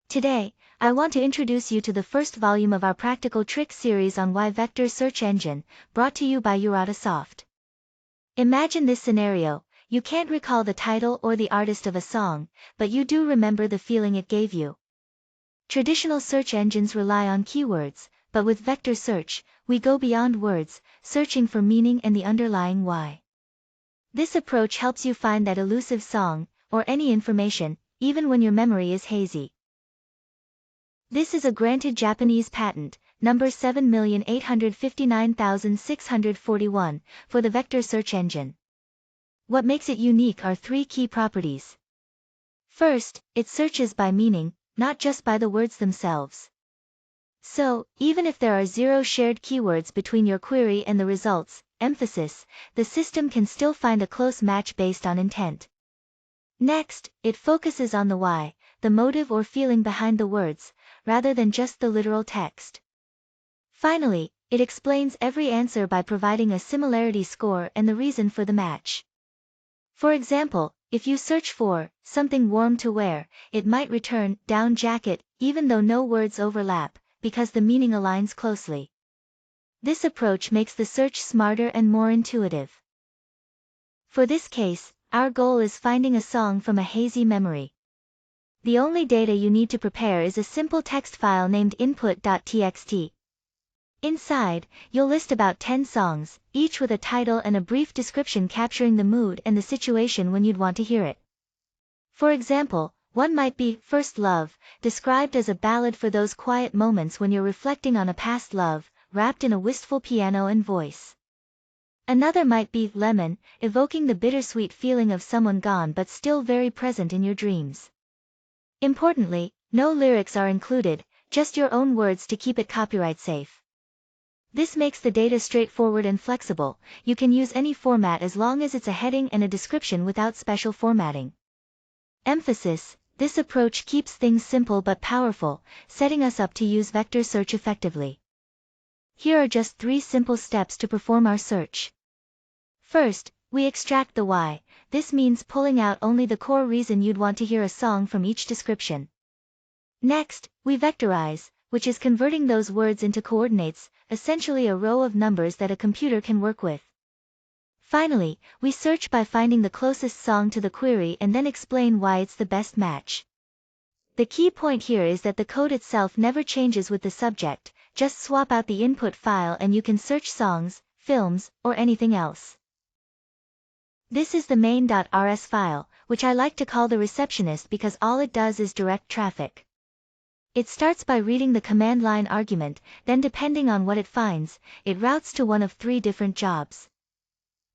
Today, I want to introduce you to the first volume of our practical trick series on why vector search engine, brought to you by Soft. Imagine this scenario: you can't recall the title or the artist of a song, but you do remember the feeling it gave you. Traditional search engines rely on keywords, but with vector search, we go beyond words, searching for meaning and the underlying why. This approach helps you find that elusive song, or any information, even when your memory is hazy. This is a granted Japanese patent, number 7,859,641, for the vector search engine. What makes it unique are three key properties. First, it searches by meaning, not just by the words themselves. So, even if there are 0 shared keywords between your query and the results, emphasis, the system can still find a close match based on intent. Next, it focuses on the why, the motive or feeling behind the words, rather than just the literal text. Finally, it explains every answer by providing a similarity score and the reason for the match. For example, if you search for something warm to wear, it might return down jacket, even though no words overlap, because the meaning aligns closely. This approach makes the search smarter and more intuitive. For this case, our goal is finding a song from a hazy memory. The only data you need to prepare is a simple text file named input.txt. Inside, you'll list about 10 songs, each with a title and a brief description capturing the mood and the situation when you'd want to hear it. For example, one might be First Love, described as a ballad for those quiet moments when you're reflecting on a past love, wrapped in a wistful piano and voice. Another might be Lemon, evoking the bittersweet feeling of someone gone but still very present in your dreams. Importantly, no lyrics are included, just your own words to keep it copyright safe. This makes the data straightforward and flexible. You can use any format as long as it's a heading and a description without special formatting. Emphasis: this approach keeps things simple but powerful, setting us up to use vector search effectively. Here are just 3 simple steps to perform our search. First, we extract the why. This means pulling out only the core reason you'd want to hear a song from each description. Next, we vectorize, which is converting those words into coordinates, essentially a row of numbers that a computer can work with. Finally, we search by finding the closest song to the query and then explain why it's the best match. The key point here is that the code itself never changes with the subject, just swap out the input file and you can search songs, films, or anything else. This is the main.rs file, which I like to call the receptionist because all it does is direct traffic. It starts by reading the command line argument, then depending on what it finds, it routes to one of 3 different jobs.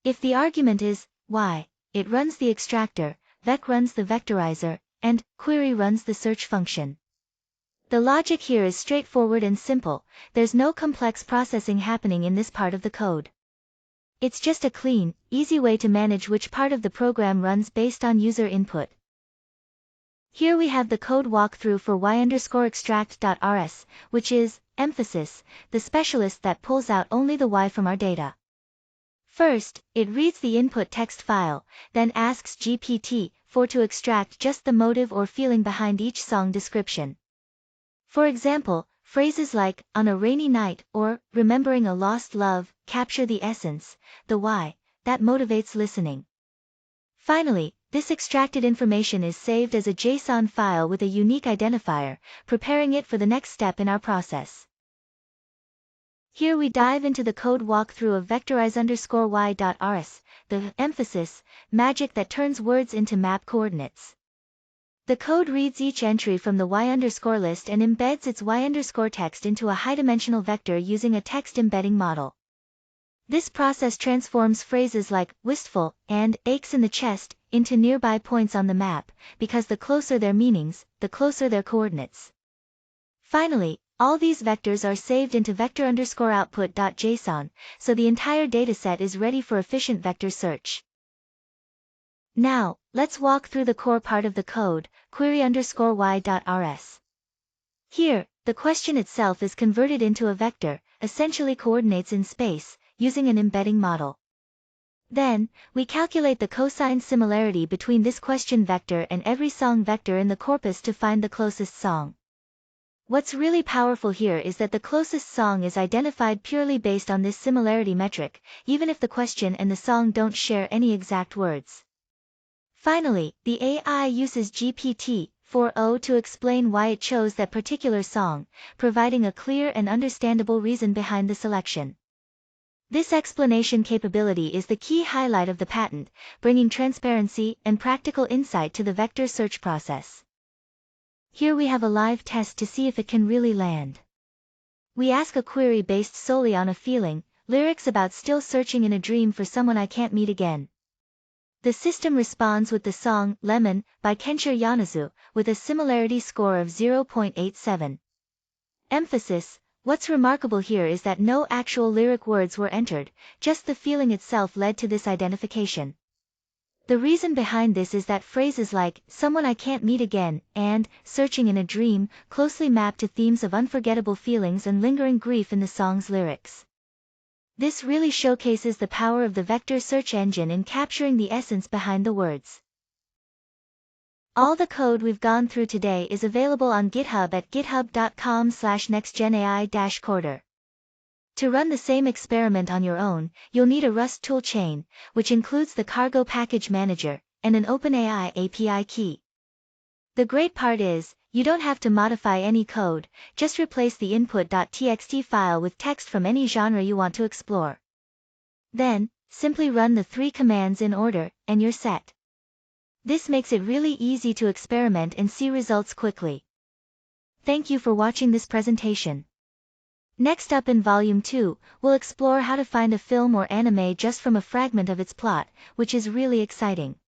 If the argument is why, it runs the extractor, vec runs the vectorizer, and query runs the search function. The logic here is straightforward and simple. There's no complex processing happening in this part of the code. It's just a clean, easy way to manage which part of the program runs based on user input. Here we have the code walkthrough for y_extract.rs, which is, emphasis, the specialist that pulls out only the why from our data. First, it reads the input text file, then asks GPT-4 to extract just the motive or feeling behind each song description. For example, phrases like, on a rainy night, or, remembering a lost love, capture the essence, the why, that motivates listening. Finally, this extracted information is saved as a JSON file with a unique identifier, preparing it for the next step in our process. Here we dive into the code walkthrough of vectorize_y.rs, the emphasis magic that turns words into map coordinates. The code reads each entry from the y_list and embeds its y_text into a high-dimensional vector using a text embedding model. This process transforms phrases like wistful and aches in the chest into nearby points on the map, because the closer their meanings, the closer their coordinates. Finally, all these vectors are saved into vector_output.json, so the entire dataset is ready for efficient vector search. Now, let's walk through the core part of the code, query_y.rs. Here, the question itself is converted into a vector, essentially coordinates in space, using an embedding model. Then, we calculate the cosine similarity between this question vector and every song vector in the corpus to find the closest song. What's really powerful here is that the closest song is identified purely based on this similarity metric, even if the question and the song don't share any exact words. Finally, the AI uses GPT-4o to explain why it chose that particular song, providing a clear and understandable reason behind the selection. This explanation capability is the key highlight of the patent, bringing transparency and practical insight to the vector search process. Here we have a live test to see if it can really land. We ask a query based solely on a feeling, lyrics about still searching in a dream for someone I can't meet again. The system responds with the song Lemon by Kenshiro Yonezu, with a similarity score of 0.87. Emphasis: what's remarkable here is that no actual lyric words were entered, just the feeling itself led to this identification. The reason behind this is that phrases like, someone I can't meet again, and, searching in a dream, closely map to themes of unforgettable feelings and lingering grief in the song's lyrics. This really showcases the power of the vector search engine in capturing the essence behind the words. All the code we've gone through today is available on GitHub at github.com/nextgenai-coder. To run the same experiment on your own, you'll need a Rust toolchain, which includes the Cargo Package Manager, and an OpenAI API key. The great part is, you don't have to modify any code, just replace the input.txt file with text from any genre you want to explore. Then, simply run the 3 commands in order, and you're set. This makes it really easy to experiment and see results quickly. Thank you for watching this presentation. Next up in Volume 2, we'll explore how to find a film or anime just from a fragment of its plot, which is really exciting.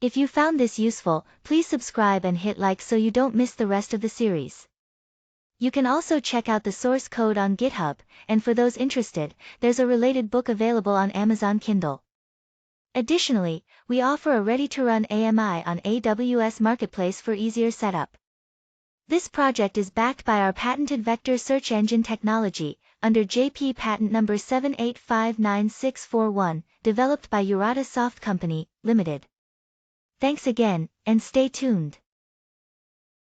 If you found this useful, please subscribe and hit like so you don't miss the rest of the series. You can also check out the source code on GitHub, and for those interested, there's a related book available on Amazon Kindle. Additionally, we offer a ready-to-run AMI on AWS Marketplace for easier setup. This project is backed by our patented vector search engine technology, under JP patent number 7859641, developed by Urata Soft Company, Limited. Thanks again, and stay tuned.